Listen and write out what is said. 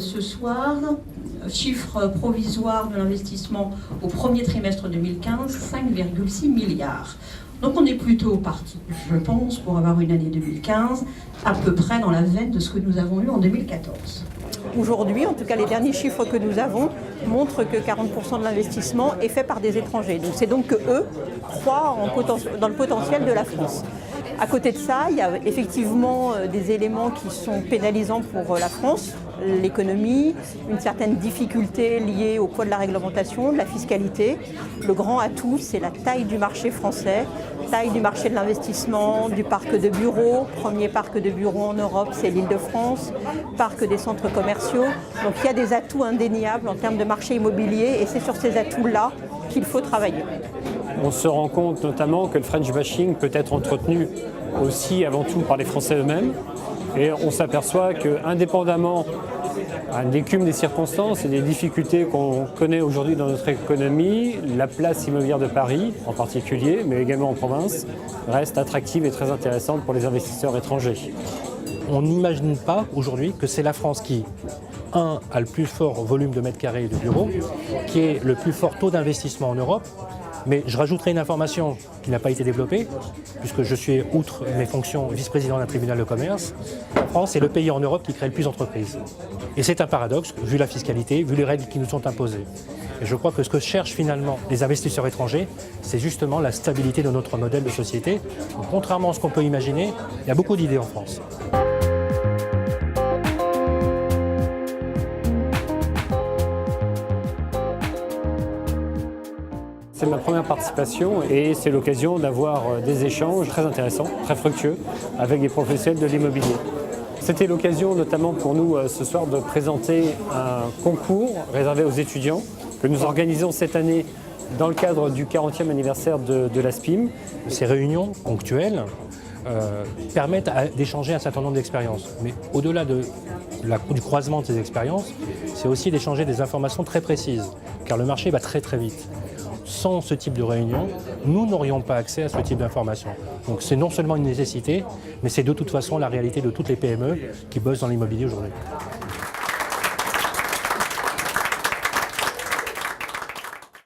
ce soir. Chiffre provisoire de l'investissement au premier trimestre 2015, 5,6 milliards. Donc on est plutôt parti, je pense, pour avoir une année 2015 à peu près dans la veine de ce que nous avons eu en 2014. Aujourd'hui, en tout cas les derniers chiffres que nous avons montrent que 40% de l'investissement est fait par des étrangers. Donc c'est donc qu'eux croient dans le potentiel de la France. À côté de ça, il y a effectivement des éléments qui sont pénalisants pour la France, l'économie, une certaine difficulté liée au poids de la réglementation, de la fiscalité. Le grand atout, c'est la taille du marché français, taille du marché de l'investissement, du parc de bureaux. Premier parc de bureaux en Europe, c'est l'Île-de-France, parc des centres commerciaux. Donc il y a des atouts indéniables en termes de marché immobilier et c'est sur ces atouts-là qu'il faut travailler. On se rend compte notamment que le French bashing peut être entretenu aussi avant tout par les Français eux-mêmes. Et on s'aperçoit qu'indépendamment d'écume des circonstances et des difficultés qu'on connaît aujourd'hui dans notre économie, la place immobilière de Paris en particulier, mais également en province, reste attractive et très intéressante pour les investisseurs étrangers. On n'imagine pas aujourd'hui que c'est la France qui, a le plus fort volume de mètres carrés de bureaux, qui est le plus fort taux d'investissement en Europe. Mais je rajouterai une information qui n'a pas été développée, puisque je suis, outre mes fonctions, vice-président d'un tribunal de commerce. La France est le pays en Europe qui crée le plus d'entreprises. Et c'est un paradoxe, vu la fiscalité, vu les règles qui nous sont imposées. Et je crois que ce que cherchent finalement les investisseurs étrangers, c'est justement la stabilité de notre modèle de société. Donc, contrairement à ce qu'on peut imaginer, il y a beaucoup d'idées en France. C'est ma première participation et c'est l'occasion d'avoir des échanges très intéressants, très fructueux avec des professionnels de l'immobilier. C'était l'occasion notamment pour nous ce soir de présenter un concours réservé aux étudiants que nous organisons cette année dans le cadre du 40e anniversaire de l'ASPIM. Ces réunions ponctuelles permettent d'échanger un certain nombre d'expériences. Mais au-delà du croisement de ces expériences, c'est aussi d'échanger des informations très précises, car le marché va très très vite. Sans ce type de réunion, nous n'aurions pas accès à ce type d'informations. Donc c'est non seulement une nécessité, mais c'est de toute façon la réalité de toutes les PME qui bossent dans l'immobilier aujourd'hui.